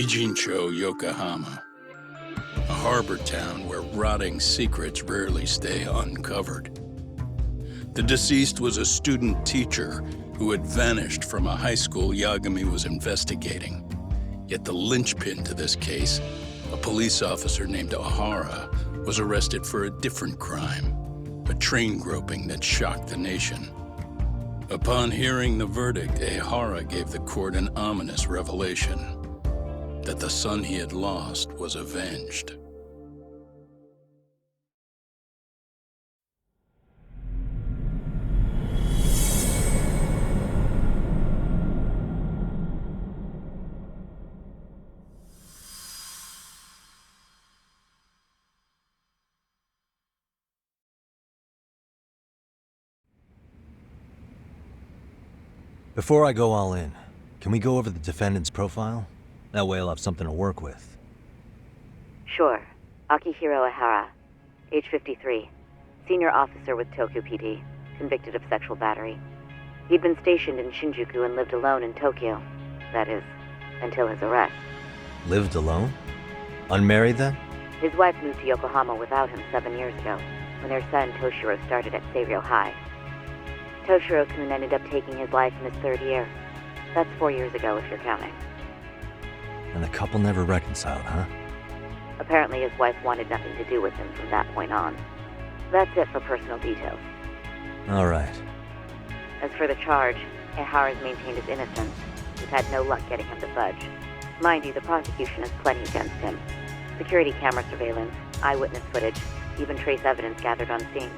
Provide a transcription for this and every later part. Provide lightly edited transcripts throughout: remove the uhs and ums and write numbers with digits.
Ijincho, Yokohama, a harbor town where rotting secrets rarely stay uncovered. The deceased was a student teacher who had vanished from a high school Yagami was investigating. Yet the linchpin to this case, a police officer named Ohara, was arrested for a different crime, a train groping that shocked the nation. Upon hearing the verdict, Ohara gave the court an ominous revelation, that the son he had lost was avenged. Before I go all in, can we go over the defendant's profile? That way I'll have something to work with. Sure. Akihiro Ihara, age 53, senior officer with Tokyo PD, convicted of sexual battery. He'd been stationed in Shinjuku and lived alone in Tokyo. That is, until his arrest. Lived alone? Unmarried then? His wife moved to Yokohama without him 7 years ago, when their son Toshiro started at Seiryō High. Toshiro-kun ended up taking his life in his 3rd year. That's 4 years ago, if you're counting. And the couple never reconciled, huh? Apparently his wife wanted nothing to do with him from that point on. That's it for personal details. All right. As for the charge, Ihara's maintained his innocence. We've had no luck getting him to budge. Mind you, the prosecution has plenty against him. Security camera surveillance, eyewitness footage, even trace evidence gathered on scene.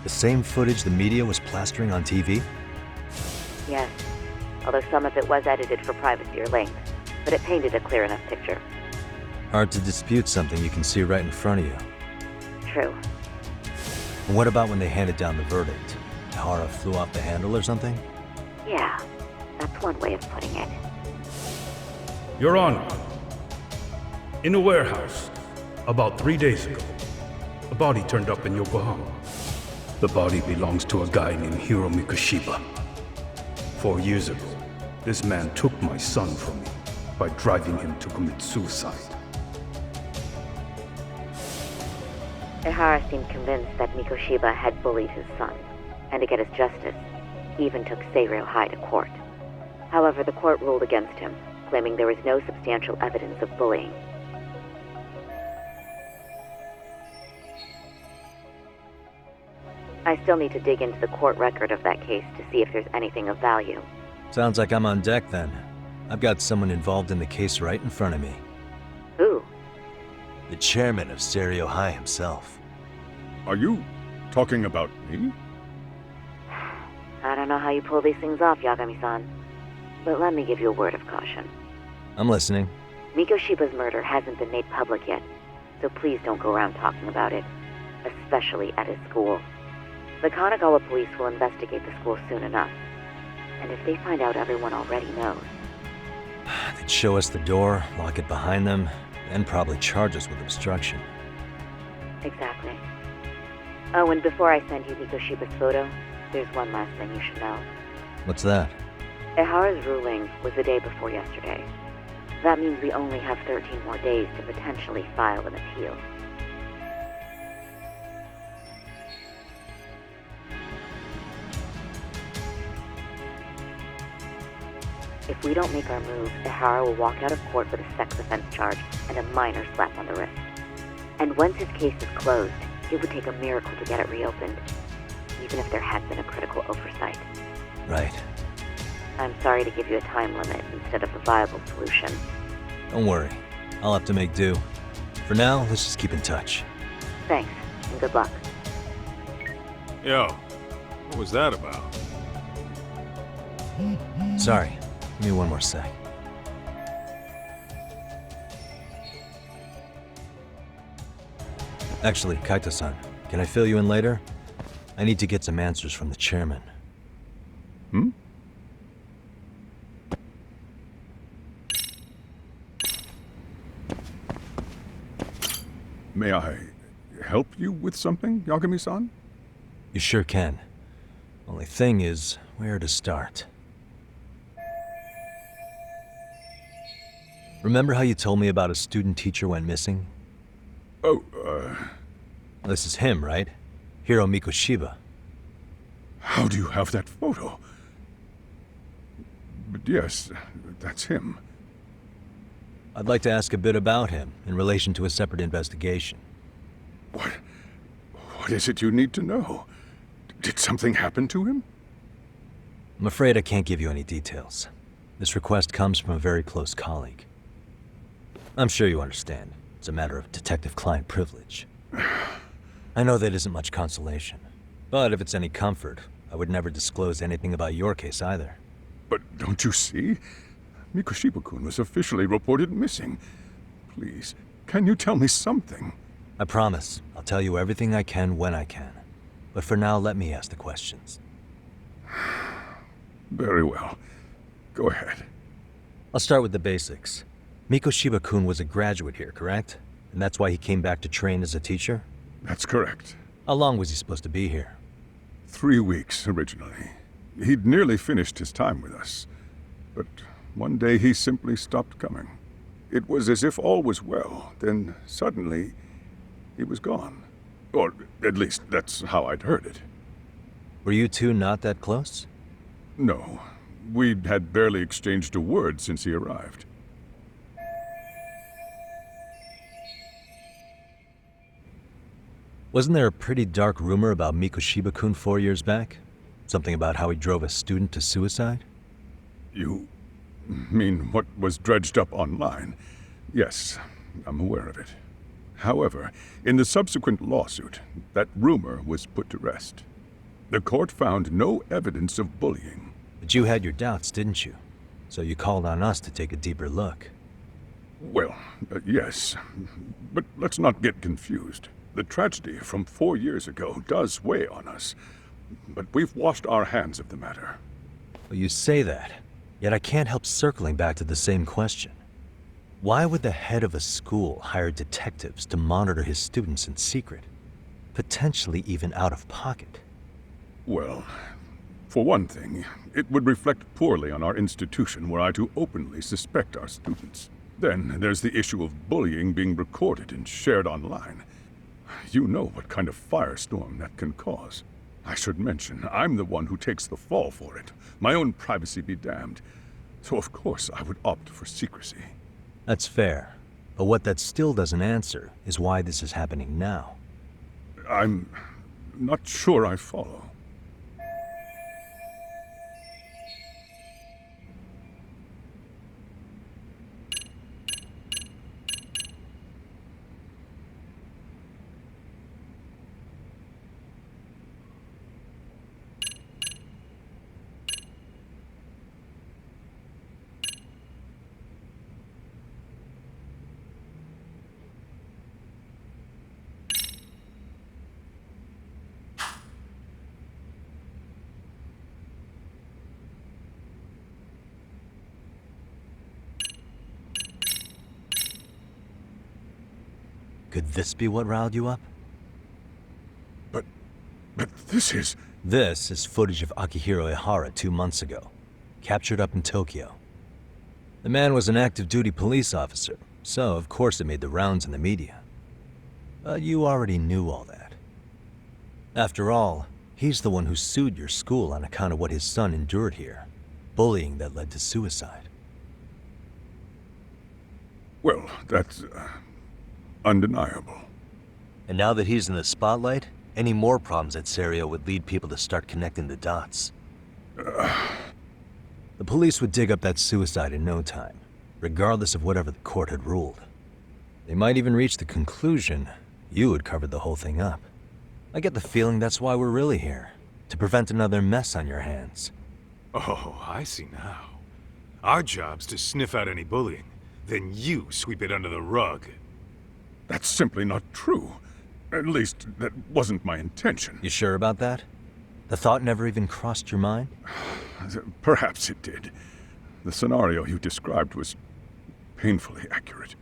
The same footage the media was plastering on TV? Yes, although some of it was edited for privacy or length, but it painted a clear enough picture. Hard to dispute something you can see right in front of you. True. And what about when they handed down the verdict? Ihara flew off the handle or something? Yeah, that's one way of putting it. Your Honor, in a warehouse, about 3 days ago, a body turned up in Yokohama. The body belongs to a guy named Hiro Mikoshiba. 4 years ago, this man took my son from me by driving him to commit suicide. Ihara seemed convinced that Mikoshiba had bullied his son, and to get his justice, he even took Seiryō High to court. However, the court ruled against him, claiming there was no substantial evidence of bullying. I still need to dig into the court record of that case to see if there's anything of value. Sounds like I'm on deck then. I've got someone involved in the case right in front of me. Who? The chairman of Seiryō High himself. Are you talking about me? I don't know how you pull these things off, Yagami-san. But let me give you a word of caution. I'm listening. Mikoshiba's murder hasn't been made public yet, so please don't go around talking about it, especially at his school. The Kanagawa police will investigate the school soon enough, and if they find out everyone already knows... They'd show us the door, lock it behind them, and probably charge us with obstruction. Exactly. Oh, and before I send you Mikoshiba's photo, there's one last thing you should know. What's that? Ihara's ruling was the day before yesterday. That means we only have 13 more days to potentially file an appeal. If we don't make our move, Ihara will walk out of court with a sex offense charge and a minor slap on the wrist. And once his case is closed, it would take a miracle to get it reopened, even if there had been a critical oversight. Right. I'm sorry to give you a time limit instead of a viable solution. Don't worry. I'll have to make do. For now, let's just keep in touch. Thanks, and good luck. Yo, what was that about? Sorry. Give me one more sec. Actually, Kaito-san, can I fill you in later? I need to get some answers from the chairman. Hmm? May I help you with something, Yagami-san? You sure can. Only thing is, where to start? Remember how you told me about a student teacher went missing? Oh, This is him, right? Hiro Mikoshiba. how do you have that photo? But yes, that's him. I'd like to ask a bit about him in relation to a separate investigation. What is it you need to know? Did something happen to him? I'm afraid I can't give you any details. This request comes from a very close colleague. I'm sure you understand. It's a matter of detective-client privilege. I know that isn't much consolation. But if it's any comfort, I would never disclose anything about your case either. But don't you see? Mikoshiba-kun was officially reported missing. Please, can you tell me something? I promise. I'll tell you everything I can when I can. But for now, let me ask the questions. Very well. Go ahead. I'll start with the basics. Mikoshiba-kun was a graduate here, correct? And that's why he came back to train as a teacher? That's correct. How long was he supposed to be here? 3 weeks originally. He'd nearly finished his time with us. But one day he simply stopped coming. It was as if all was well, then suddenly he was gone. Or at least that's how I'd heard it. Were you two not that close? No, we'd had barely exchanged a word since he arrived. Wasn't there a pretty dark rumor about Mikoshiba-kun 4 years back? Something about how he drove a student to suicide? You mean what was dredged up online? Yes, I'm aware of it. However, in the subsequent lawsuit, that rumor was put to rest. The court found no evidence of bullying. But you had your doubts, didn't you? So you called on us to take a deeper look. Well, yes, but let's not get confused. The tragedy from 4 years ago does weigh on us, but we've washed our hands of the matter. Well, you say that, yet I can't help circling back to the same question. Why would the head of a school hire detectives to monitor his students in secret? Potentially even out of pocket. Well, for one thing, it would reflect poorly on our institution were I to openly suspect our students. Then there's the issue of bullying being recorded and shared online. You know what kind of firestorm that can cause. I should mention, I'm the one who takes the fall for it. My own privacy be damned. So of course I would opt for secrecy. That's fair. But what that still doesn't answer is why this is happening now. I'm not sure I follow. Could this be what riled you up? But this is... This is footage of Akihiro Ihara 2 months ago, captured up in Tokyo. The man was an active duty police officer, so of course it made the rounds in the media. But you already knew all that. After all, he's the one who sued your school on account of what his son endured here, bullying that led to suicide. Well, that's undeniable. And now that he's in the spotlight, any more problems at Serio would lead people to start connecting the dots. The police would dig up that suicide in no time, regardless of whatever the court had ruled. They might even reach the conclusion you had covered the whole thing up. I get the feeling that's why we're really here, to prevent another mess on your hands. Oh, I see now. Our job's to sniff out any bullying, then you sweep it under the rug. That's simply not true. At least, that wasn't my intention. You sure about that? The thought never even crossed your mind? Perhaps it did. The scenario you described was painfully accurate.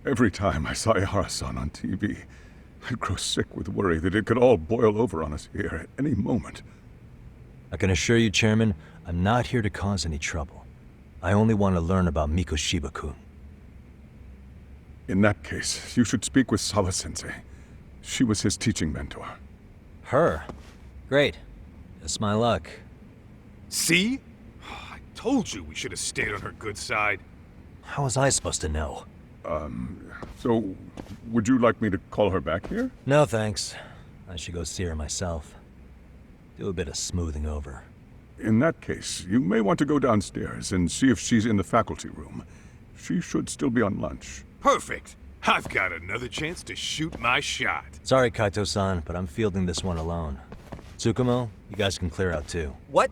Every time I saw Ihara-san on TV, I'd grow sick with worry that it could all boil over on us here at any moment. I can assure you, Chairman, I'm not here to cause any trouble. I only want to learn about Mikoshiba-kun. In that case, you should speak with Sawa-sensei. She was his teaching mentor. Her? Great. Just my luck. See? I told you we should have stayed on her good side. How was I supposed to know? So, would you like me to call her back here? No, thanks. I should go see her myself. Do a bit of smoothing over. In that case, you may want to go downstairs and see if she's in the faculty room. She should still be on lunch. Perfect. I've got another chance to shoot my shot. Sorry, Kaito-san, but I'm fielding this one alone. Tsukumo, you guys can clear out too. What?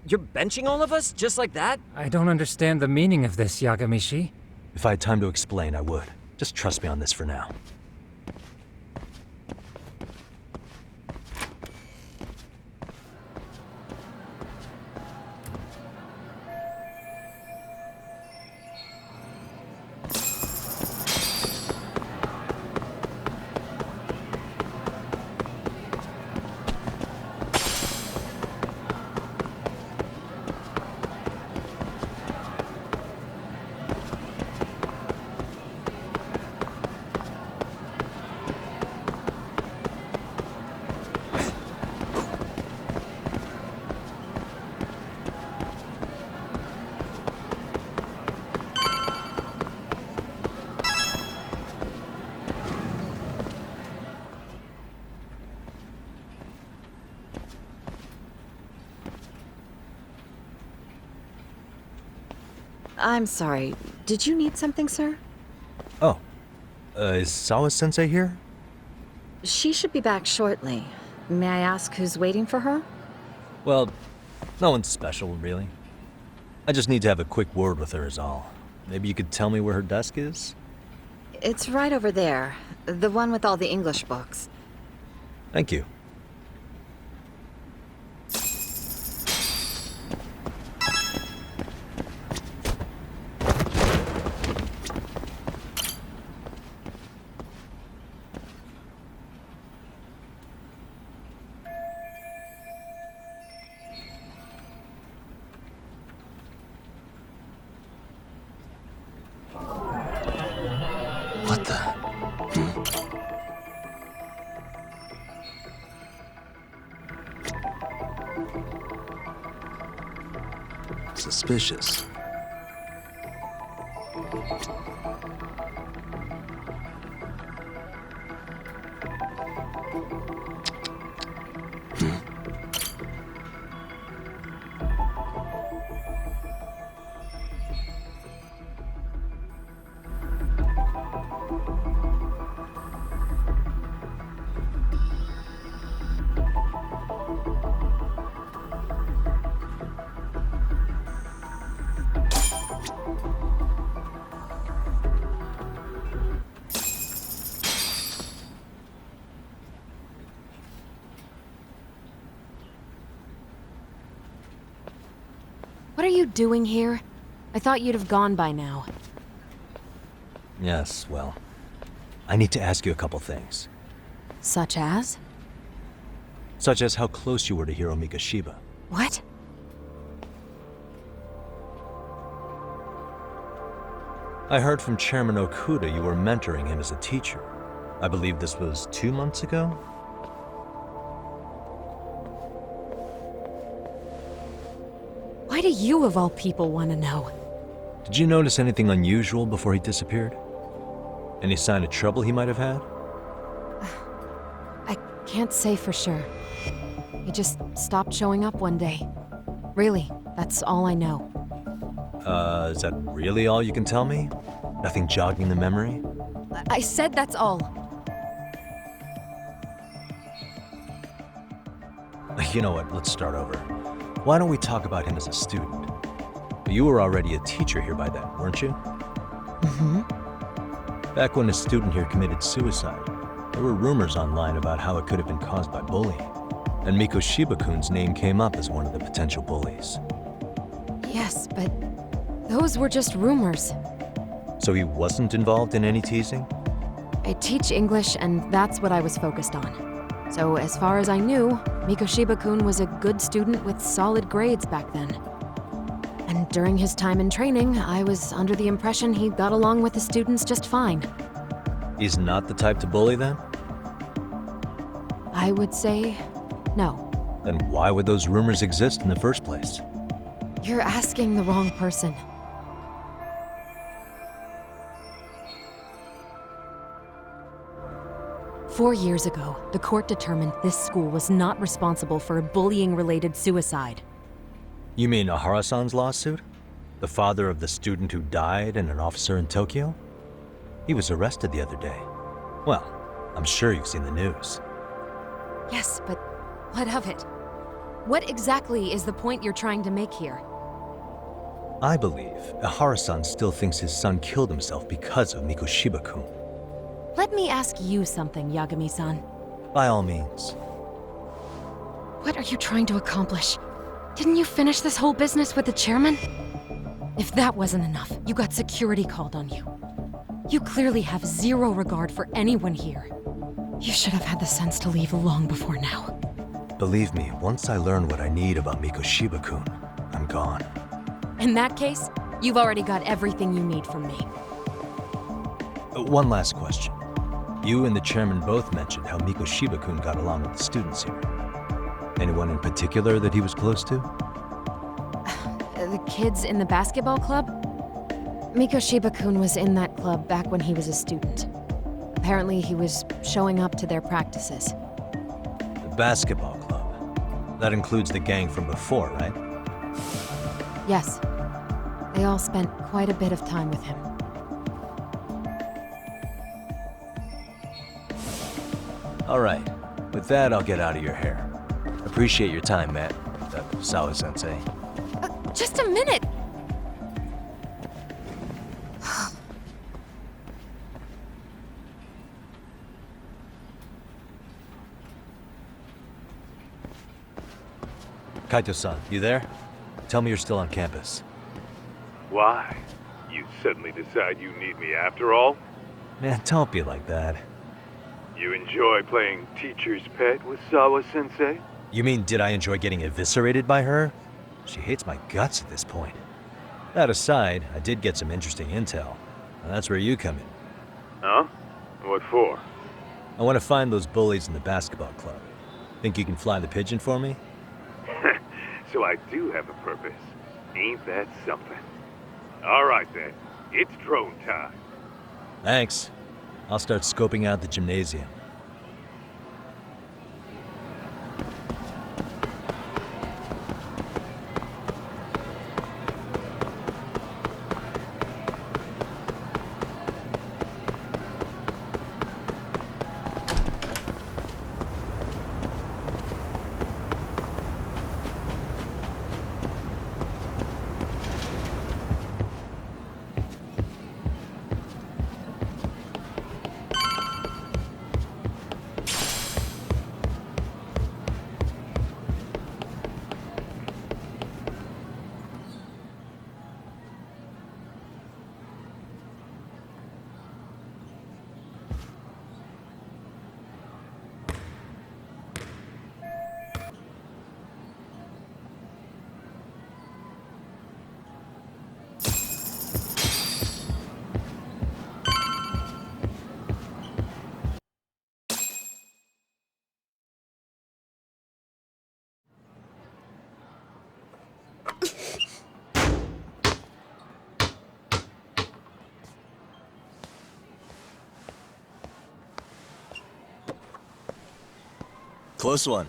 You're benching all of us? Just like that? I don't understand the meaning of this, Yagamishi. If I had time to explain, I would. Just trust me on this for now. I'm sorry. Did you need something, sir? Oh. Is Sawa-sensei here? She should be back shortly. May I ask who's waiting for her? Well, no one's special, really. I just need to have a quick word with her is all. Maybe you could tell me where her desk is? It's right over there. The one with all the English books. Thank you. What the? Suspicious. What are you doing here? I thought you'd have gone by now. Yes, well, I need to ask you a couple things. Such as? Such as how close you were to Hiro Mikoshiba. What? I heard from Chairman Okuda you were mentoring him as a teacher. I believe this was 2 months ago? Why do you, of all people, want to know? Did you notice anything unusual before he disappeared? Any sign of trouble he might have had? I can't say for sure. He just stopped showing up one day. Really, that's all I know. Is that really all you can tell me? Nothing jogging the memory? I said that's all. You know what, let's start over. Why don't we talk about him as a student? You were already a teacher here by then, weren't you? Mm-hmm. Back when a student here committed suicide, there were rumors online about how it could have been caused by bullying. And Mikoshiba-kun's name came up as one of the potential bullies. Yes, but those were just rumors. So he wasn't involved in any teasing? I teach English, and that's what I was focused on. So as far as I knew, Mikoshiba-kun was a good student with solid grades back then. And during his time in training, I was under the impression he got along with the students just fine. He's not the type to bully then? I would say no. Then why would those rumors exist in the first place? You're asking the wrong person. Four years ago, the court determined this school was not responsible for a bullying-related suicide. You mean Ahara-san's lawsuit? The father of the student who died and an officer in Tokyo? He was arrested the other day. Well, I'm sure you've seen the news. Yes, but what of it? What exactly is the point you're trying to make here? I believe Ahara-san still thinks his son killed himself because of Mikoshiba-kun. Let me ask you something, Yagami-san. By all means. What are you trying to accomplish? Didn't you finish this whole business with the chairman? If that wasn't enough, you got security called on you. You clearly have zero regard for anyone here. You should have had the sense to leave long before now. Believe me, once I learn what I need about Mikoshiba-kun, I'm gone. In that case, you've already got everything you need from me. One last question. You and the chairman both mentioned how Mikoshiba-kun got along with the students here. Anyone in particular that he was close to? The kids in the basketball club? Mikoshiba-kun was in that club back when he was a student. Apparently, he was showing up to their practices. The basketball club? That includes the gang from before, right? Yes. They all spent quite a bit of time with him. All right. With that, I'll get out of your hair. Appreciate your time, Matt. Sawa-sensei. Just a minute! Kaito-san, you there? Tell me you're still on campus. Why? You suddenly decide you need me after all? Man, don't be like that. You enjoy playing teacher's pet with Sawa-sensei? You mean, did I enjoy getting eviscerated by her? She hates my guts at this point. That aside, I did get some interesting intel. And that's where you come in. Huh? What for? I want to find those bullies in the basketball club. Think you can fly the pigeon for me? So I do have a purpose. Ain't that something? All right then, it's drone time. Thanks. I'll start scoping out the gymnasium. Close one.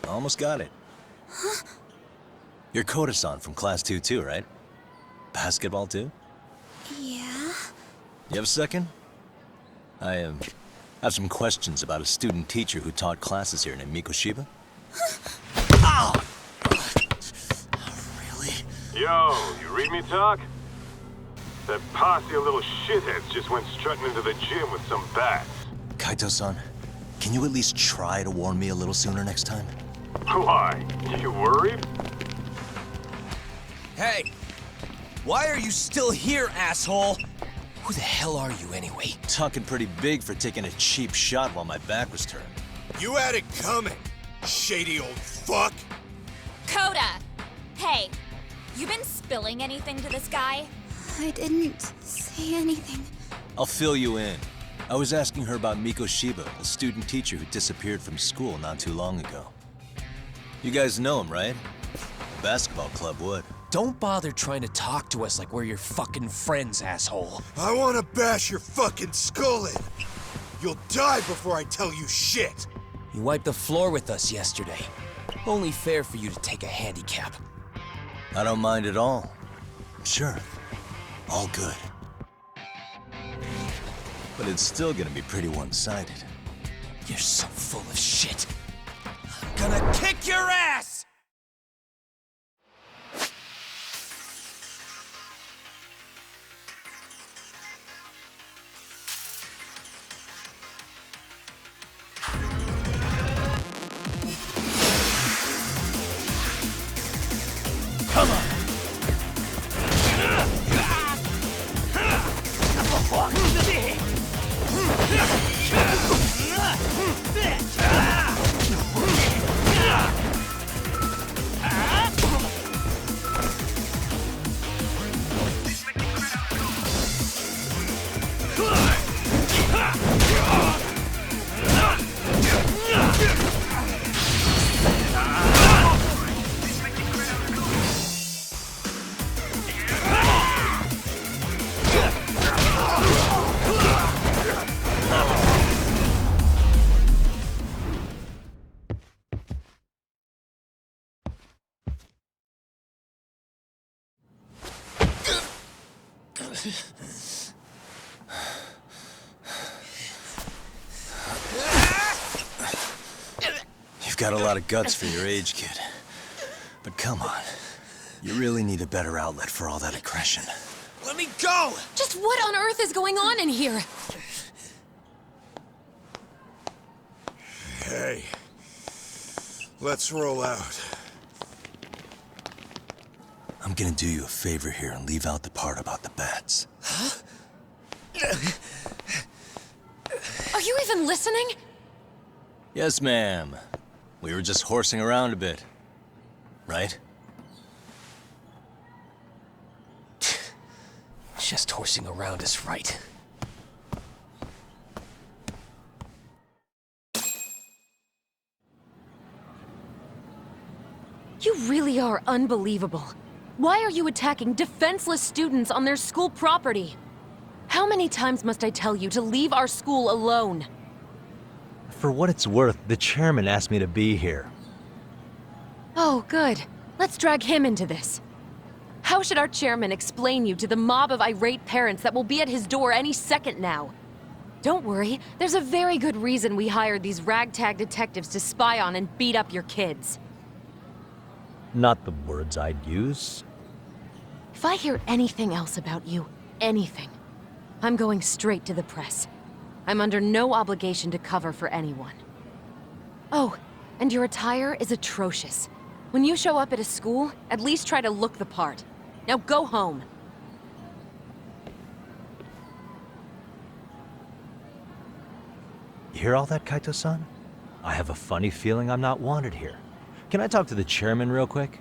Almost got it. Huh? You're Koda-san from Class 2 too, right? Basketball too? Yeah? You have a second? I have some questions about a student teacher who taught classes here named Mikoshiba. Ow! Really? Yo, you read me talk? That posse of little shitheads just went strutting into the gym with some bats. Kaito-san, can you at least try to warn me a little sooner next time? Why? You worried? Hey! Why are you still here, asshole? Who the hell are you anyway? Talking pretty big for taking a cheap shot while my back was turned. You had it coming, shady old fuck! Coda! Hey, you been spilling anything to this guy? I didn't say anything. I'll fill you in. I was asking her about Miko Shiba, a student teacher who disappeared from school not too long ago. You guys know him, right? The basketball club would. Don't bother trying to talk to us like we're your fucking friends, asshole. I wanna bash your fucking skull in. You'll die before I tell you shit. You wiped the floor with us yesterday. Only fair for you to take a handicap. I don't mind at all. Sure, all good. But it's still gonna be pretty one-sided. You're so full of shit. I'm gonna kick your ass! Come on! You've got a lot of guts for your age, kid. But come on, you really need a better outlet for all that aggression. Let me go! Just what on earth is going on in here? Hey, let's roll out. I'm gonna do you a favor here and leave out the part about the bats. Huh? Are you even listening? Yes, ma'am. We were just horsing around a bit. Right? Just horsing around is right. You really are unbelievable. Why are you attacking defenseless students on their school property? How many times must I tell you to leave our school alone? For what it's worth, the chairman asked me to be here. Oh, good. Let's drag him into this. How should our chairman explain you to the mob of irate parents that will be at his door any second now? Don't worry, there's a very good reason we hired these ragtag detectives to spy on and beat up your kids. Not the words I'd use. If I hear anything else about you, anything, I'm going straight to the press. I'm under no obligation to cover for anyone. Oh, and your attire is atrocious. When you show up at a school, at least try to look the part. Now go home. You hear all that, Kaito-san? I have a funny feeling I'm not wanted here. Can I talk to the chairman real quick?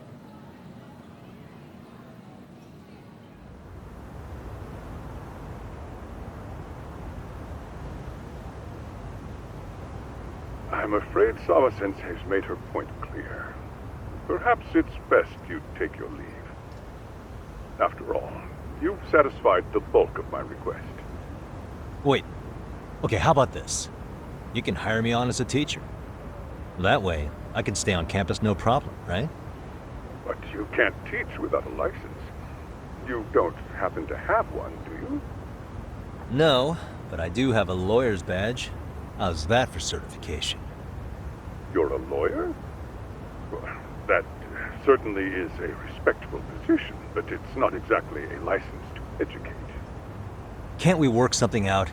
I'm afraid Sawa-sensei's made her point clear. Perhaps it's best you take your leave. After all, you've satisfied the bulk of my request. Wait. Okay, how about this? You can hire me on as a teacher. That way, I can stay on campus no problem, right? But you can't teach without a license. You don't happen to have one, do you? No, but I do have a lawyer's badge. How's that for certification? You're a lawyer? Well, that certainly is a respectable position, but it's not exactly a license to educate. Can't we work something out?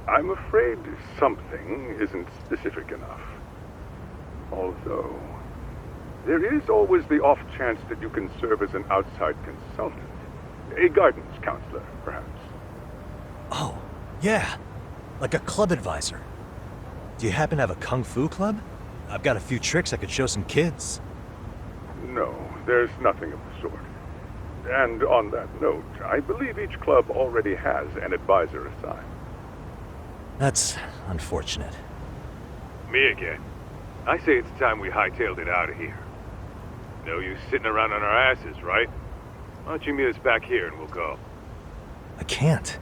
I'm afraid something isn't specific enough. Although, there is always the off chance that you can serve as an outside consultant. A guidance counselor, perhaps. Oh, yeah. Like a club advisor. Do you happen to have a kung fu club? I've got a few tricks I could show some kids. No, there's nothing of the sort. And on that note, I believe each club already has an advisor assigned. That's unfortunate. Me again. I say it's time we hightailed it out of here. No use sitting around on our asses, right? Why don't you meet us back here and we'll go? I can't.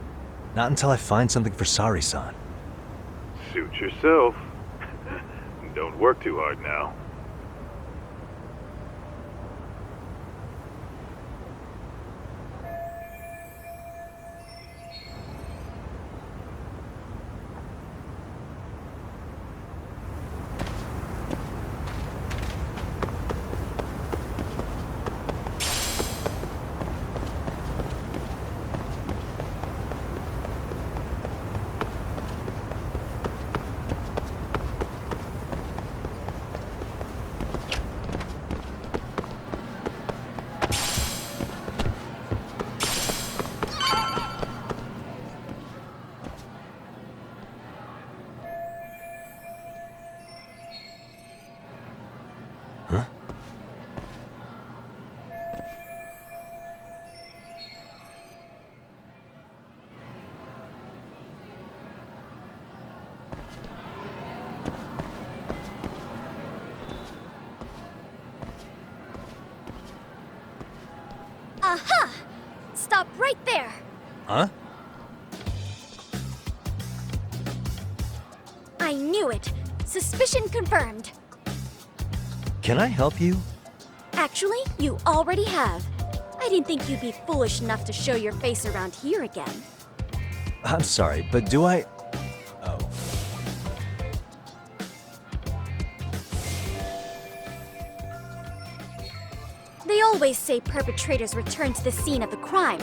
Not until I find something for Sari-san. Suit yourself. Don't work too hard now. Aha! Stop right there! Huh? I knew it. Suspicion confirmed. Can I help you? Actually, you already have. I didn't think you'd be foolish enough to show your face around here again. I'm sorry, but do I... Oh. They always say perpetrators return to the scene of the crime.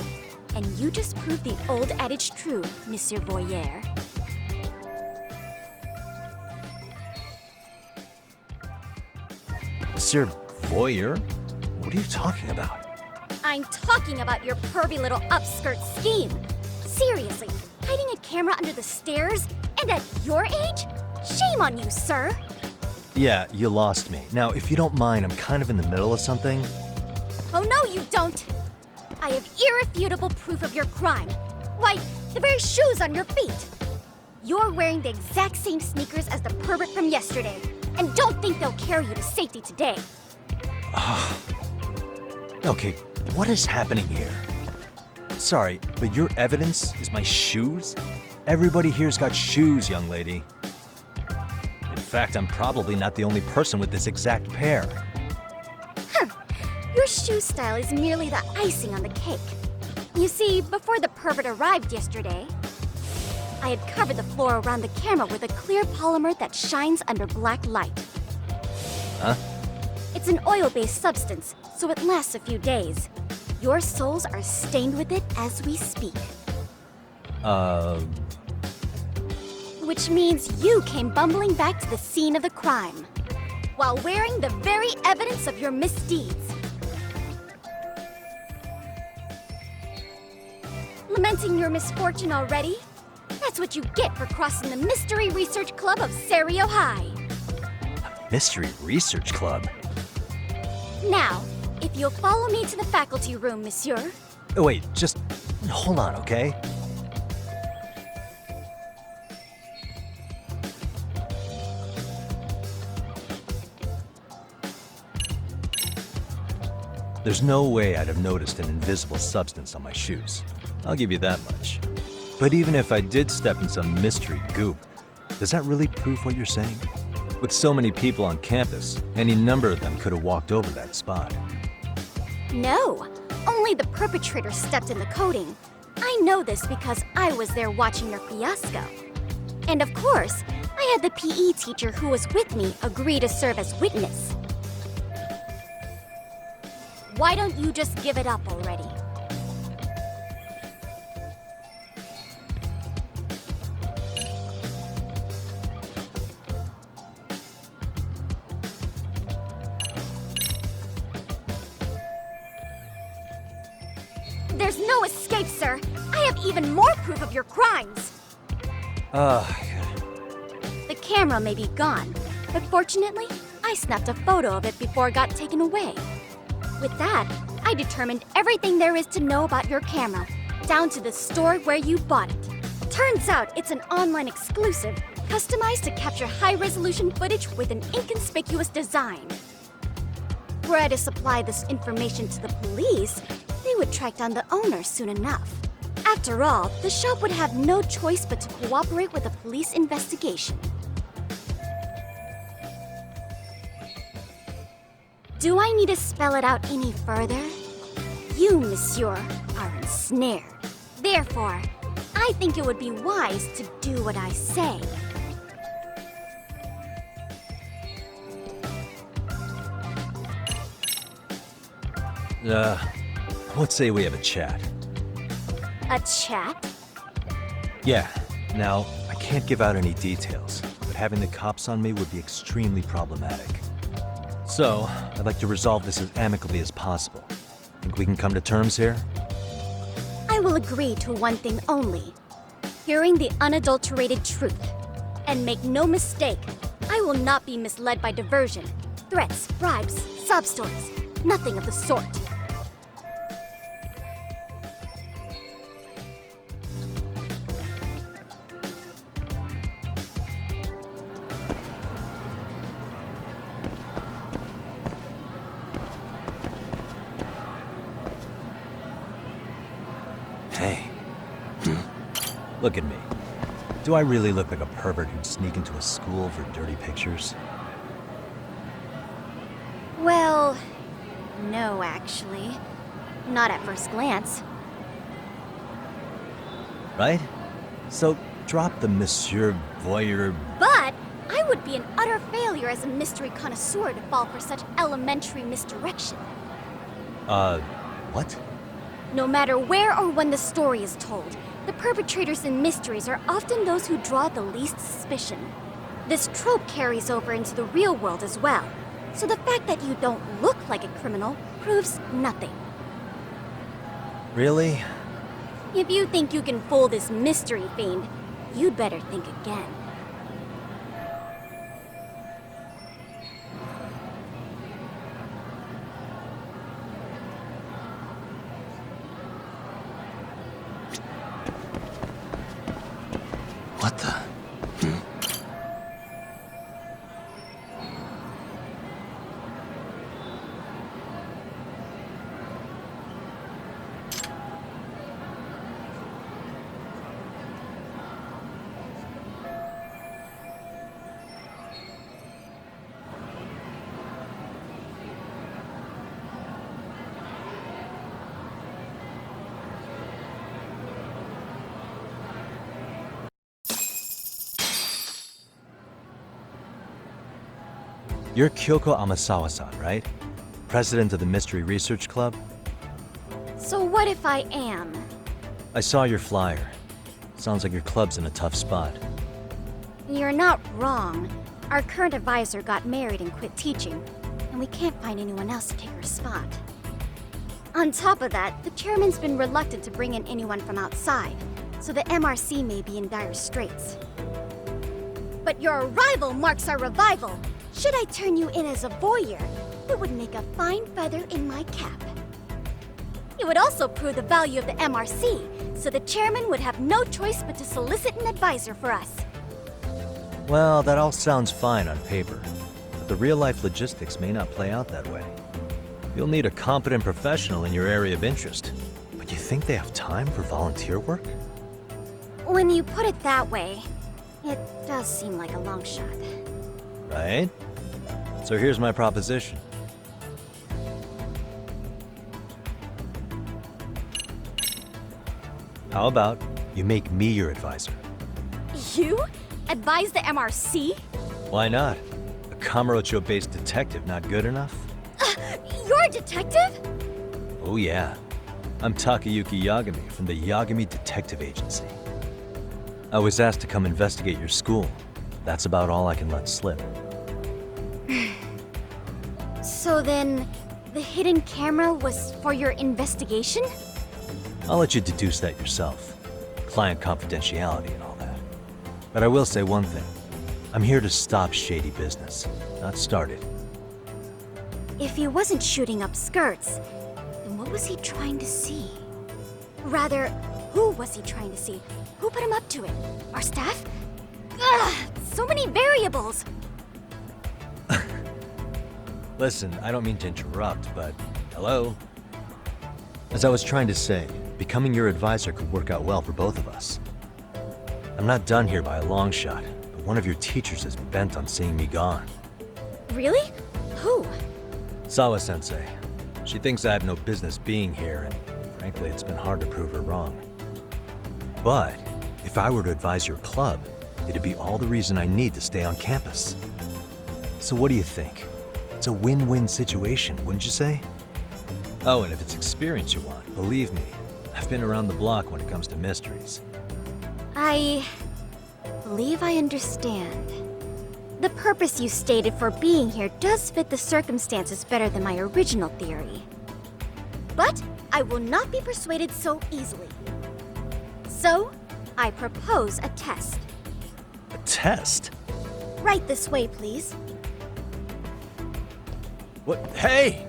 And you just proved the old adage true, Monsieur Voyeur. Monsieur Voyeur? What are you talking about? I'm talking about your pervy little upskirt scheme. Seriously, hiding a camera under the stairs? And at your age? Shame on you, sir. Yeah, you lost me. Now, if you don't mind, I'm kind of in the middle of something. Oh no, you don't! I have irrefutable proof of your crime. Why, the very shoes on your feet. You're wearing the exact same sneakers as the pervert from yesterday. And don't think they'll carry you to safety today. Okay, what is happening here? Sorry, but your evidence is my shoes? Everybody here's got shoes, young lady. In fact, I'm probably not the only person with this exact pair. Your shoe style is merely the icing on the cake. You see, before the pervert arrived yesterday, I had covered the floor around the camera with a clear polymer that shines under black light. Huh? It's an oil-based substance, so it lasts a few days. Your soles are stained with it as we speak. Which means you came bumbling back to the scene of the crime, while wearing the very evidence of your misdeeds. Lamenting your misfortune already? That's what you get for crossing the Mystery Research Club of Serio High. Mystery Research Club? Now, if you'll follow me to the faculty room, monsieur. Oh, wait, just hold on, okay? There's no way I'd have noticed an invisible substance on my shoes. I'll give you that much. But even if I did step in some mystery goop, does that really prove what you're saying? With so many people on campus, any number of them could have walked over that spot. No, only the perpetrator stepped in the coating. I know this because I was there watching your fiasco. And of course, I had the PE teacher who was with me agree to serve as witness. Why don't you just give it up already? There's no escape, sir. I have even more proof of your crimes. The camera may be gone, but fortunately, I snapped a photo of it before it got taken away. With that, I determined everything there is to know about your camera, down to the store where you bought it. Turns out it's an online exclusive, customized to capture high-resolution footage with an inconspicuous design. Were I to supply this information to the police, they would track down the owner soon enough. After all, the shop would have no choice but to cooperate with the police investigation. Do I need to spell it out any further? You, monsieur, are ensnared. Therefore, I think it would be wise to do what I say. Let's say we have a chat. A chat? Yeah. Now, I can't give out any details, but having the cops on me would be extremely problematic. So, I'd like to resolve this as amicably as possible. Think we can come to terms here? I will agree to one thing only. Hearing the unadulterated truth. And make no mistake, I will not be misled by diversion, threats, bribes, sob stories. Nothing of the sort. Hey. Look at me. Do I really look like a pervert who'd sneak into a school for dirty pictures? Well, no, actually. Not at first glance. Right? So, drop the Monsieur Voyeur. But I would be an utter failure as a mystery connoisseur to fall for such elementary misdirection. What? No matter where or when the story is told, the perpetrators in mysteries are often those who draw the least suspicion. This trope carries over into the real world as well, so the fact that you don't look like a criminal proves nothing. Really? If you think you can fool this mystery fiend, you'd better think again. What the? You're Kyoko Amasawa-san, right? President of the Mystery Research Club? So what if I am? I saw your flyer. Sounds like your club's in a tough spot. You're not wrong. Our current advisor got married and quit teaching, and we can't find anyone else to take her spot. On top of that, the chairman's been reluctant to bring in anyone from outside, so the MRC may be in dire straits. But your arrival marks our revival. Should I turn you in as a voyeur, it would make a fine feather in my cap. It would also prove the value of the MRC, so the chairman would have no choice but to solicit an advisor for us. Well, that all sounds fine on paper, but the real-life logistics may not play out that way. You'll need a competent professional in your area of interest, but you think they have time for volunteer work? When you put it that way, it does seem like a long shot. Right? So here's my proposition. How about you make me your advisor? You? Advise the MRC? Why not? A Kamurocho-based detective not good enough? You're a detective? Oh yeah. I'm Takayuki Yagami from the Yagami Detective Agency. I was asked to come investigate your school. That's about all I can let slip. So then, the hidden camera was for your investigation? I'll let you deduce that yourself. Client confidentiality and all that. But I will say one thing. I'm here to stop shady business, not start it. If he wasn't shooting up skirts, then what was he trying to see? Rather, who was he trying to see? Who put him up to it? Our staff? Ugh, so many variables! Listen, I don't mean to interrupt, but hello? As I was trying to say, becoming your advisor could work out well for both of us. I'm not done here by a long shot, but one of your teachers is bent on seeing me gone. Really? Who? Sawa-sensei. She thinks I have no business being here, and frankly, it's been hard to prove her wrong. But if I were to advise your club, it'd be all the reason I need to stay on campus. So what do you think? It's a win-win situation, wouldn't you say? Oh, and if it's experience you want, believe me, I've been around the block when it comes to mysteries. I believe I understand. The purpose you stated for being here does fit the circumstances better than my original theory. But I will not be persuaded so easily. So, I propose a test. A test? Right this way, please. What? Hey!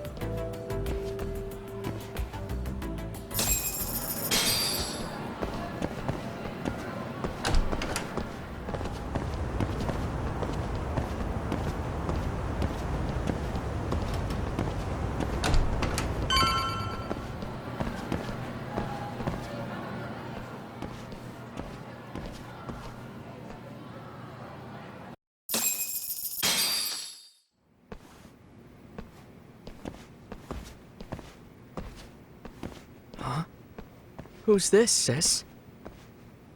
Who's this, sis?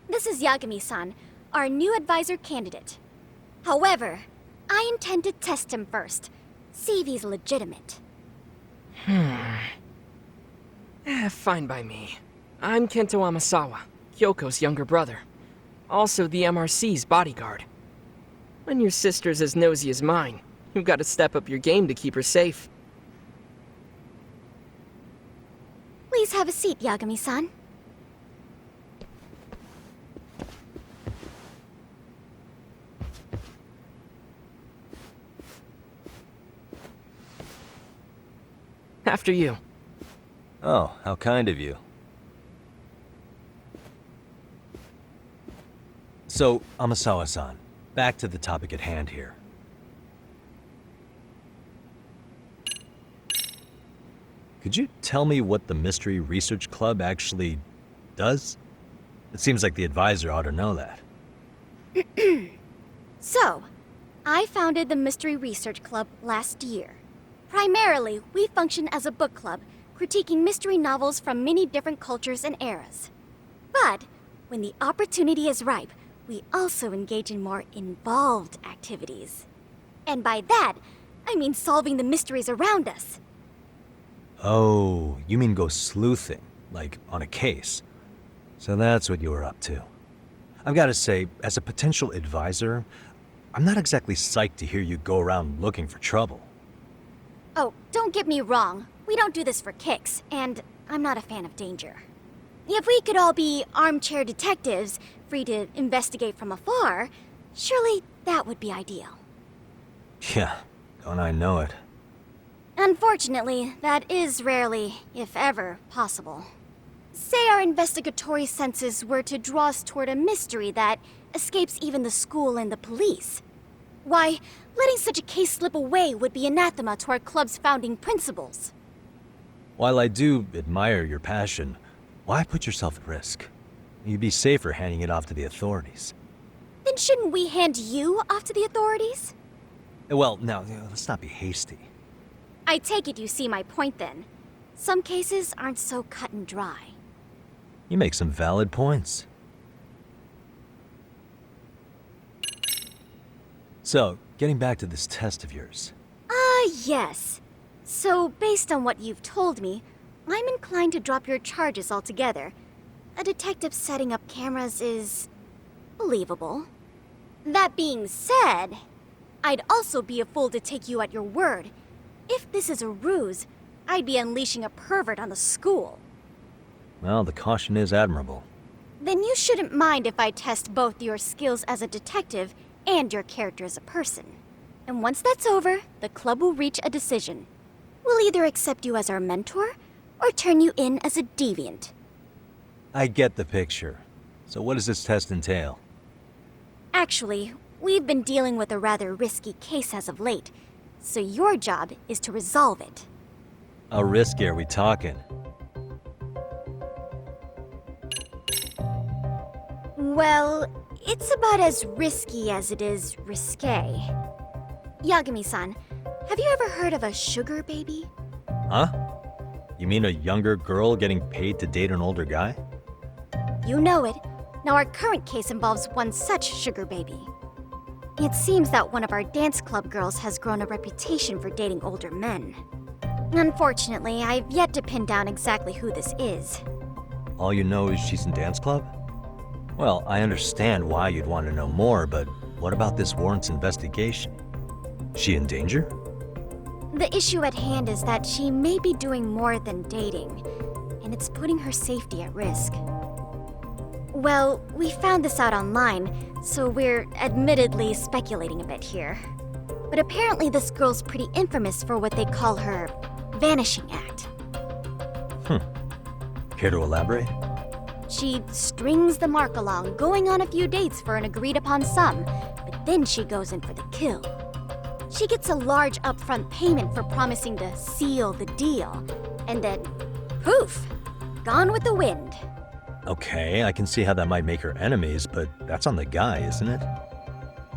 This is Yagami-san, our new advisor candidate. However, I intend to test him first, see if he's legitimate. Fine by me. I'm Kento Amasawa, Kyoko's younger brother. Also the MRC's bodyguard. When your sister's as nosy as mine, you've got to step up your game to keep her safe. Please have a seat, Yagami-san. After you. Oh, how kind of you. So, Amasawa-san, back to the topic at hand here. Could you tell me what the Mystery Research Club actually does? It seems like the advisor ought to know that. So, I founded the Mystery Research Club last year. Primarily, we function as a book club, critiquing mystery novels from many different cultures and eras. But, when the opportunity is ripe, we also engage in more involved activities. And by that, I mean solving the mysteries around us. Oh, you mean go sleuthing, like on a case. So that's what you were up to. I've got to say, as a potential advisor, I'm not exactly psyched to hear you go around looking for trouble. Oh, don't get me wrong. We don't do this for kicks, and I'm not a fan of danger. If we could all be armchair detectives, free to investigate from afar, surely that would be ideal. Yeah, don't I know it. Unfortunately, that is rarely, if ever, possible. Say our investigatory senses were to draw us toward a mystery that escapes even the school and the police. Why, letting such a case slip away would be anathema to our club's founding principles. While I do admire your passion, why put yourself at risk? You'd be safer handing it off to the authorities. Then shouldn't we hand you off to the authorities? Well, now, let's not be hasty. I take it you see my point then. Some cases aren't so cut and dry. You make some valid points. So, getting back to this test of yours. Yes. So, based on what you've told me, I'm inclined to drop your charges altogether. A detective setting up cameras is believable. That being said, I'd also be a fool to take you at your word. If this is a ruse, I'd be unleashing a pervert on the school. Well, the caution is admirable. Then you shouldn't mind if I test both your skills as a detective and your character as a person. And once that's over, the club will reach a decision. We'll either accept you as our mentor, or turn you in as a deviant. I get the picture. So what does this test entail? Actually, we've been dealing with a rather risky case as of late, so your job is to resolve it. How risky are we talking? Well, it's about as risky as it is risque. Yagami-san, have you ever heard of a sugar baby? Huh? You mean a younger girl getting paid to date an older guy? You know it. Now our current case involves one such sugar baby. It seems that one of our dance club girls has grown a reputation for dating older men. Unfortunately, I've yet to pin down exactly who this is. All you know is she's in dance club? Well, I understand why you'd want to know more, but what about this warrants investigation? She in danger? The issue at hand is that she may be doing more than dating, and it's putting her safety at risk. Well, we found this out online, so we're admittedly speculating a bit here. But apparently this girl's pretty infamous for what they call her vanishing act. Care to elaborate? She strings the mark along, going on a few dates for an agreed-upon sum, but then she goes in for the kill. She gets a large upfront payment for promising to seal the deal, and then, poof, gone with the wind. Okay, I can see how that might make her enemies, but that's on the guy, isn't it?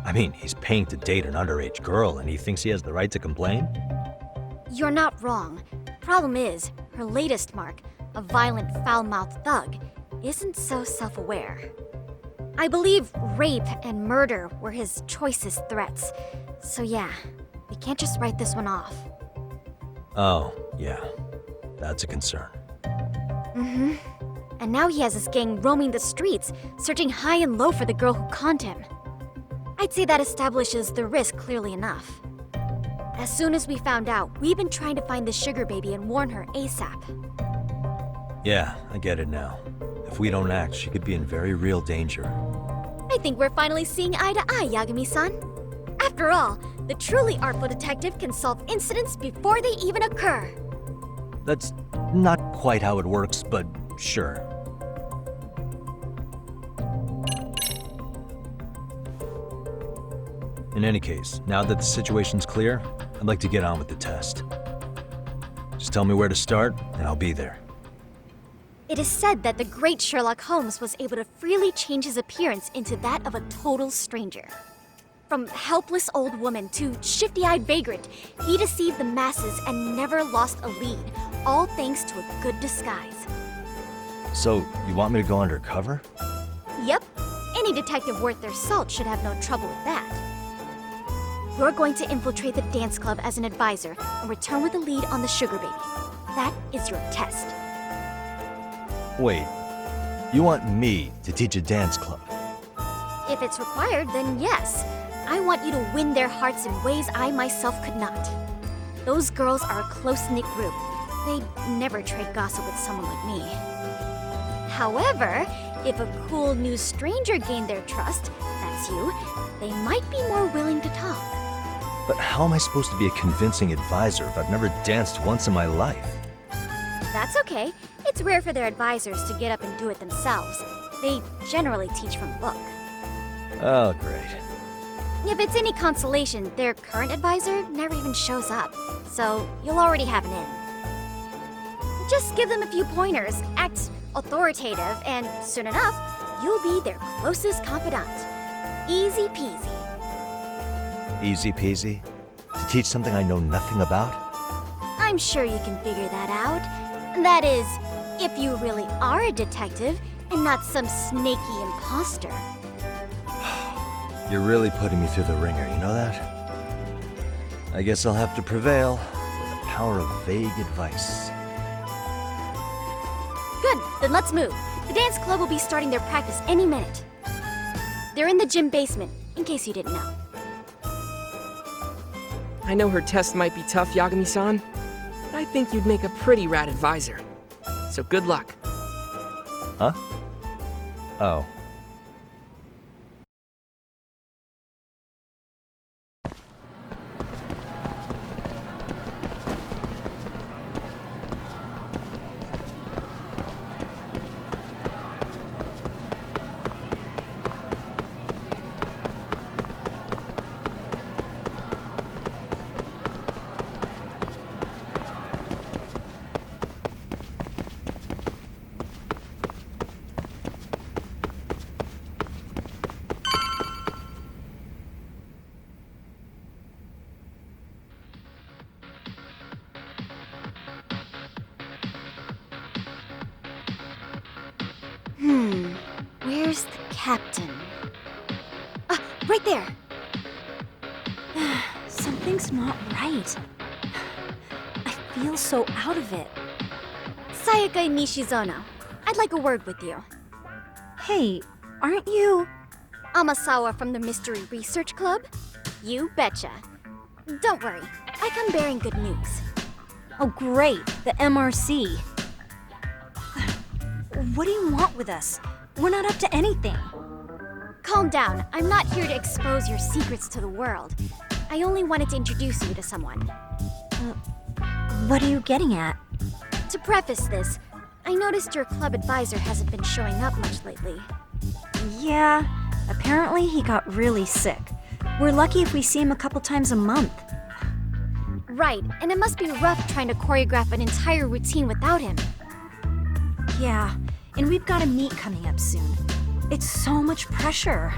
I mean, he's paying to date an underage girl, and he thinks he has the right to complain? You're not wrong. Problem is, her latest mark, a violent, foul-mouthed thug, isn't so self-aware. I believe rape and murder were his choicest threats. So yeah, we can't just write this one off. Oh, yeah. That's a concern. Mm-hmm. And now he has his gang roaming the streets, searching high and low for the girl who conned him. I'd say that establishes the risk clearly enough. As soon as we found out, we've been trying to find the sugar baby and warn her ASAP. Yeah, I get it now. If we don't act, she could be in very real danger. I think we're finally seeing eye to eye, Yagami-san. After all, the truly artful detective can solve incidents before they even occur. That's not quite how it works, but sure. In any case, now that the situation's clear, I'd like to get on with the test. Just tell me where to start, and I'll be there. It is said that the great Sherlock Holmes was able to freely change his appearance into that of a total stranger. From helpless old woman to shifty-eyed vagrant, he deceived the masses and never lost a lead, all thanks to a good disguise. So, you want me to go undercover? Yep, any detective worth their salt should have no trouble with that. You're going to infiltrate the dance club as an advisor and return with a lead on the sugar baby. That is your test. Wait, you want me to teach a dance club? If it's required, then yes. I want you to win their hearts in ways I myself could not. Those girls are a close-knit group. They'd never trade gossip with someone like me. However, if a cool new stranger gained their trust, that's you, they might be more willing to talk. But how am I supposed to be a convincing advisor if I've never danced once in my life? That's okay. It's rare for their advisors to get up and do it themselves. They generally teach from a book. Oh, great. If it's any consolation, their current advisor never even shows up, so you'll already have an in. Just give them a few pointers, act authoritative, and soon enough, you'll be their closest confidant. Easy peasy. Easy peasy? To teach something I know nothing about? I'm sure you can figure that out. That is, if you really are a detective and not some snaky imposter. You're really putting me through the ringer, you know that? I guess I'll have to prevail with the power of vague advice. Good, then let's move. The dance club will be starting their practice any minute. They're in the gym basement, in case you didn't know. I know her test might be tough, Yagami-san, but I think you'd make a pretty rad advisor. So good luck. Huh? Oh. Captain. Right there. Something's not right. I feel so out of it. Sayaka Nishizono, I'd like a word with you. Hey, aren't you... Amasawa from the Mystery Research Club? You betcha. Don't worry, I come bearing good news. Oh great, the MRC. What do you want with us? We're not up to anything. Calm down, I'm not here to expose your secrets to the world. I only wanted to introduce you to someone. What are you getting at? To preface this, I noticed your club advisor hasn't been showing up much lately. Yeah, apparently he got really sick. We're lucky if we see him a couple times a month. Right, and it must be rough trying to choreograph an entire routine without him. Yeah, and we've got a meet coming up soon. It's so much pressure.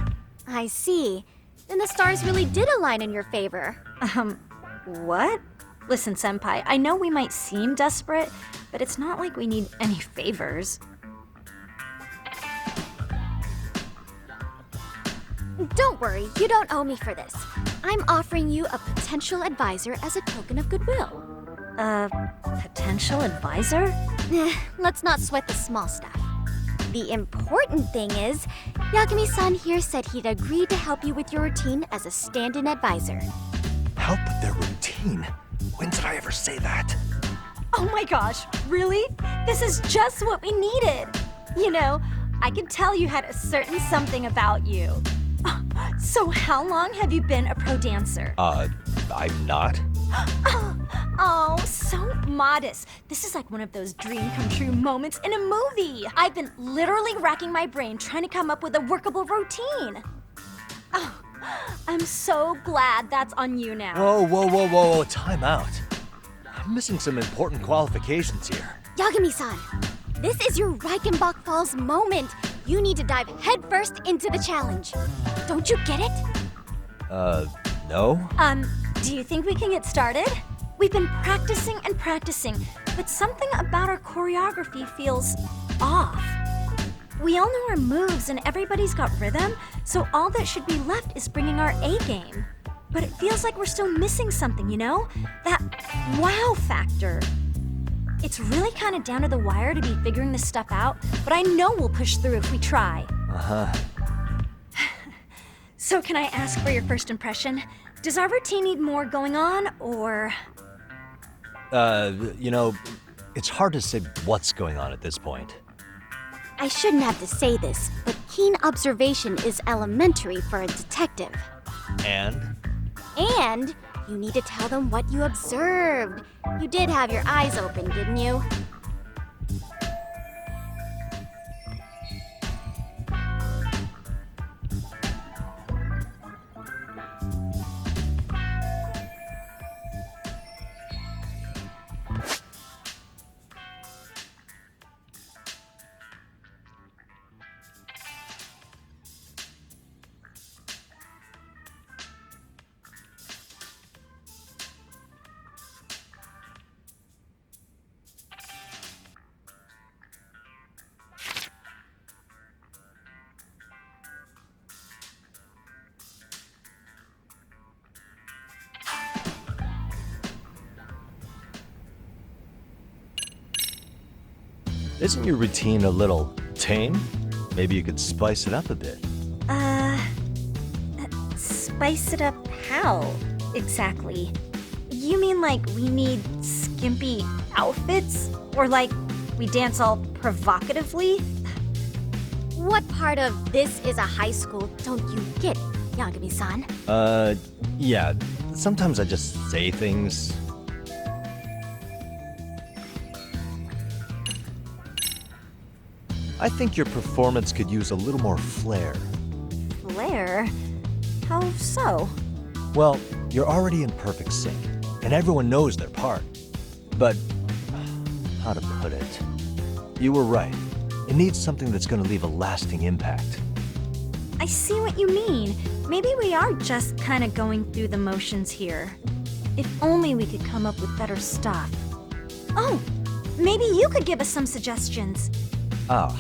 I see. Then the stars really did align in your favor. What? Listen, Senpai, I know we might seem desperate, but it's not like we need any favors. Don't worry, you don't owe me for this. I'm offering you a potential advisor as a token of goodwill. Potential advisor? Let's not sweat the small stuff. The important thing is, Yagami-san here said he'd agreed to help you with your routine as a stand-in advisor. Help with their routine? When did I ever say that? Oh my gosh, really? This is just what we needed. You know, I could tell you had a certain something about you. So how long have you been a pro dancer? I'm not. Oh, so modest. This is like one of those dream come true moments in a movie. I've been literally racking my brain trying to come up with a workable routine. Oh, I'm so glad that's on you now. Whoa, time out. I'm missing some important qualifications here. Yagami-san, this is your Reichenbach Falls moment. You need to dive headfirst into the challenge. Don't you get it? No? Do you think we can get started? We've been practicing and practicing, but something about our choreography feels off. We all know our moves and everybody's got rhythm, so all that should be left is bringing our A game. But it feels like we're still missing something, you know? That wow factor. It's really kind of down to the wire to be figuring this stuff out, but I know we'll push through if we try. Uh-huh. So can I ask for your first impression? Does our routine need more going on, or...? You know, it's hard to say what's going on at this point. I shouldn't have to say this, but keen observation is elementary for a detective. And? And you need to tell them what you observed. You did have your eyes open, didn't you? Isn't your routine a little tame? Maybe you could spice it up a bit. Spice it up how, exactly? You mean like we need skimpy outfits? Or like we dance all provocatively? What part of this is a high school don't you get, Yagami-san? Yeah. Sometimes I just say things. I think your performance could use a little more flair. Flair? How so? Well, you're already in perfect sync, and everyone knows their part. But, how to put it? You were right. It needs something that's gonna leave a lasting impact. I see what you mean. Maybe we are just kind of going through the motions here. If only we could come up with better stuff. Oh, maybe you could give us some suggestions. Ah.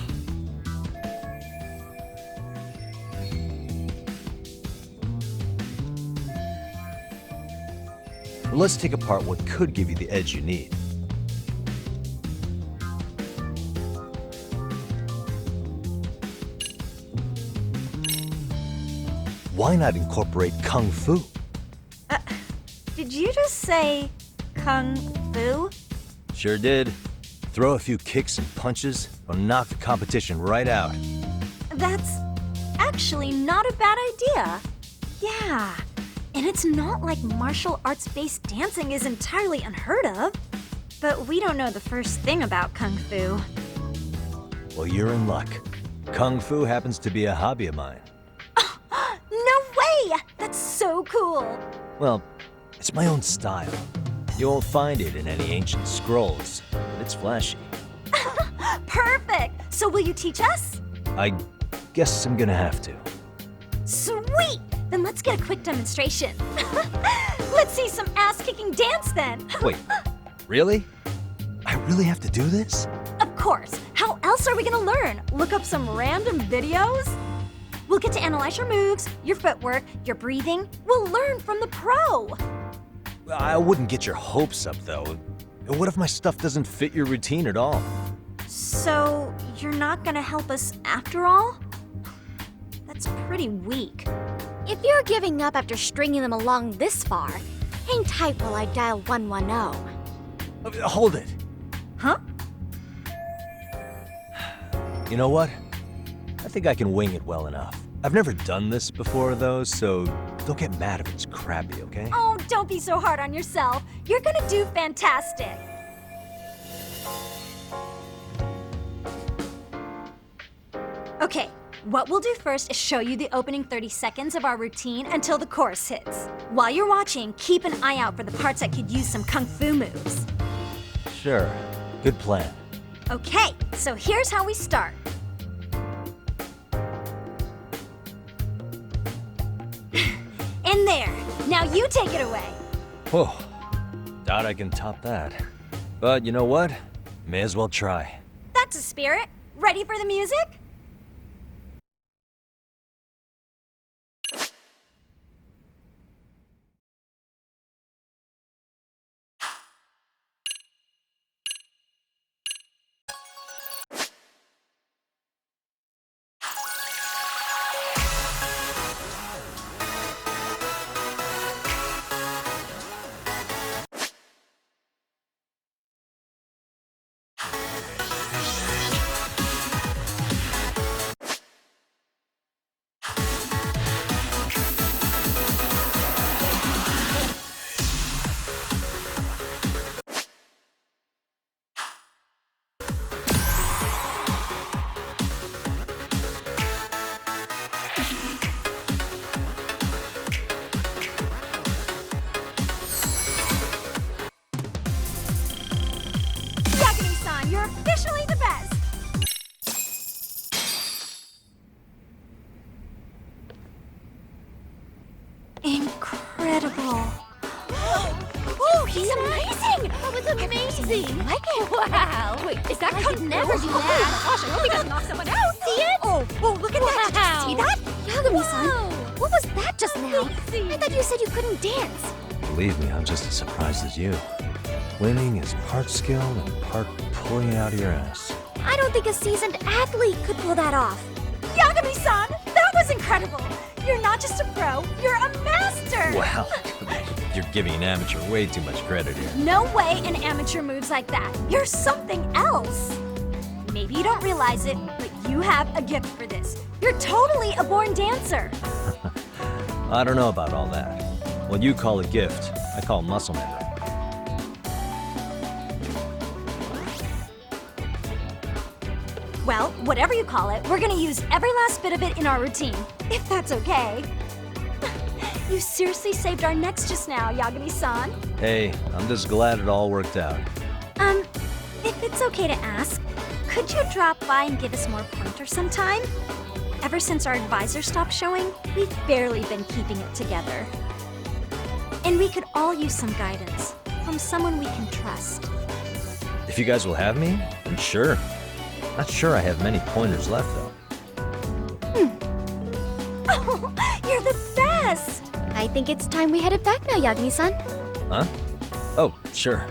But let's take apart what could give you the edge you need. Why not incorporate Kung Fu? Did you just say Kung Fu? Sure did. Throw a few kicks and punches, will knock the competition right out. That's actually not a bad idea. Yeah, and it's not like martial arts-based dancing is entirely unheard of. But we don't know the first thing about Kung Fu. Well, you're in luck. Kung Fu happens to be a hobby of mine. No way! That's so cool! Well, it's my own style. You won't find it in any ancient scrolls, but it's flashy. Perfect! So will you teach us? I guess I'm gonna have to. Sweet! Then let's get a quick demonstration. Let's see some ass-kicking dance then. Wait, really? I really have to do this? Of course. How else are we gonna learn? Look up some random videos? We'll get to analyze your moves, your footwork, your breathing. We'll learn from the pro. I wouldn't get your hopes up, though. What if my stuff doesn't fit your routine at all? So, you're not gonna help us after all? That's pretty weak. If you're giving up after stringing them along this far, hang tight while I dial 110. Hold it. Huh? You know what? I think I can wing it well enough. I've never done this before, though, so don't get mad if it's crappy, okay? Oh, don't be so hard on yourself. You're gonna do fantastic. Okay, what we'll do first is show you the opening 30 seconds of our routine until the chorus hits. While you're watching, keep an eye out for the parts that could use some Kung Fu moves. Sure. Good plan. Okay, so here's how we start. And there. Now you take it away. Whew. Doubt I can top that. But you know what? May as well try. That's a spirit. Ready for the music? You're officially the best! Incredible. Oh, he's amazing! That was amazing! Like it? Wow! Wait, is that I could could never do that! Gosh, I hope he doesn't knock someone out! See it? Oh, look at that! Did you see that? Yagami-san, what was that just now? I thought you said you couldn't dance. Believe me, I'm just as surprised as you. Winning is part skill and part pulling it out of your ass. I don't think a seasoned athlete could pull that off. Yagami-san, that was incredible! You're not just a pro, you're a master! Wow, you're giving an amateur way too much credit here. No way an amateur moves like that. You're something else. Maybe you don't realize it, but you have a gift for this. You're totally a born dancer. I don't know about all that. What you call a gift, I call muscle memory. Well, whatever you call it, we're gonna use every last bit of it in our routine, if that's okay. You seriously saved our necks just now, Yagami-san. Hey, I'm just glad it all worked out. If it's okay to ask, could you drop by and give us more pointers sometime? Ever since our advisor stopped showing, we've barely been keeping it together. And we could all use some guidance from someone we can trust. If you guys will have me, then sure. Not sure I have many pointers left, though. Oh, you're the best! I think it's time we headed back now, Yagami-san. Huh? Sure.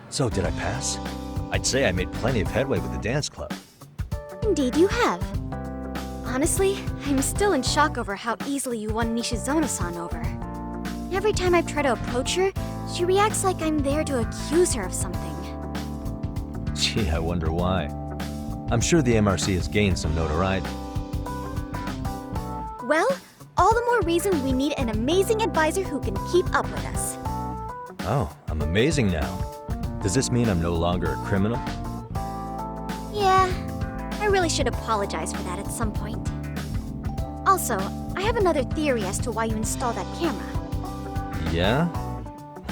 So, did I pass? I'd say I made plenty of headway with the dance club. Indeed you have. Honestly, I'm still in shock over how easily you won Nishizono-san over. Every time I've tried to approach her, she reacts like I'm there to accuse her of something. Gee, I wonder why. I'm sure the MRC has gained some notoriety. Well, all the more reason we need an amazing advisor who can keep up with us. Oh, I'm amazing now. Does this mean I'm no longer a criminal? Yeah, I really should apologize for that at some point. Also, I have another theory as to why you installed that camera. Yeah?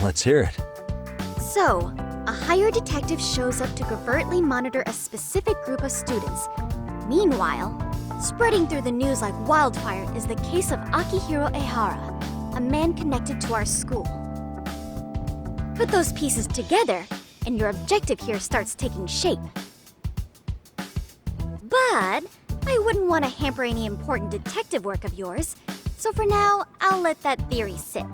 Let's hear it. So, a hired detective shows up to covertly monitor a specific group of students. Meanwhile, spreading through the news like wildfire is the case of Akihiro Ehara, a man connected to our school. Put those pieces together, and your objective here starts taking shape. But I wouldn't want to hamper any important detective work of yours, so for now, I'll let that theory sit.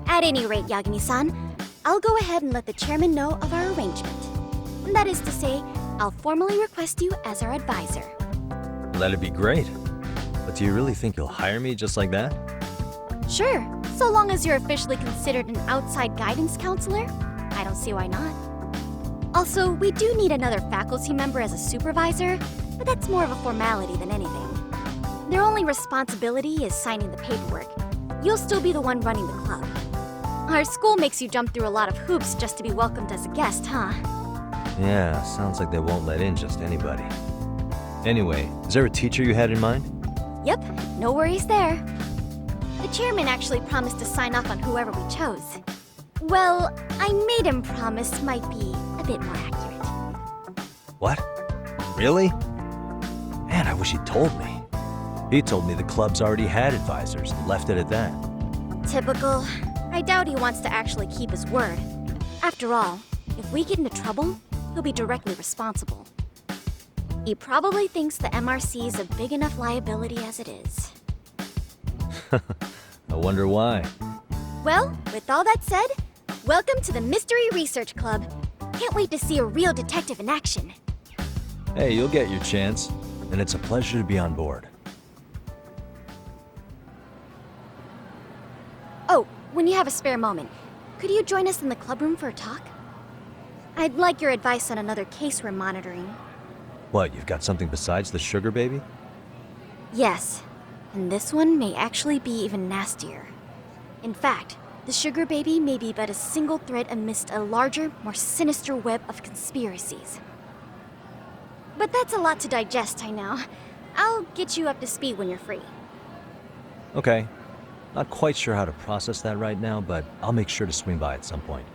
At any rate, Yagami-san, I'll go ahead and let the chairman know of our arrangement. That is to say, I'll formally request you as our advisor. That'd be great. But do you really think you'll hire me just like that? Sure, so long as you're officially considered an outside guidance counselor, I don't see why not. Also, we do need another faculty member as a supervisor, but that's more of a formality than anything. Their only responsibility is signing the paperwork. You'll still be the one running the club. Our school makes you jump through a lot of hoops just to be welcomed as a guest, huh? Yeah, sounds like they won't let in just anybody. Anyway, is there a teacher you had in mind? Yep, no worries there. The chairman actually promised to sign off on whoever we chose. Well, I made him promise might be a bit more accurate. What? Really? Man, I wish he'd told me. He told me the club's already had advisors and left it at that. Typical. I doubt he wants to actually keep his word. After all, if we get into trouble, he'll be directly responsible. He probably thinks the MRC is a big enough liability as it is. I wonder why. Well, with all that said, welcome to the Mystery Research Club. Can't wait to see a real detective in action. Hey, you'll get your chance, and it's a pleasure to be on board. Oh, when you have a spare moment, could you join us in the club room for a talk? I'd like your advice on another case we're monitoring. What, you've got something besides the sugar baby? Yes, and this one may actually be even nastier. In fact, the sugar baby may be but a single thread amidst a larger, more sinister web of conspiracies. But that's a lot to digest, I know. I'll get you up to speed when you're free. Okay. Not quite sure how to process that right now, but I'll make sure to swing by at some point.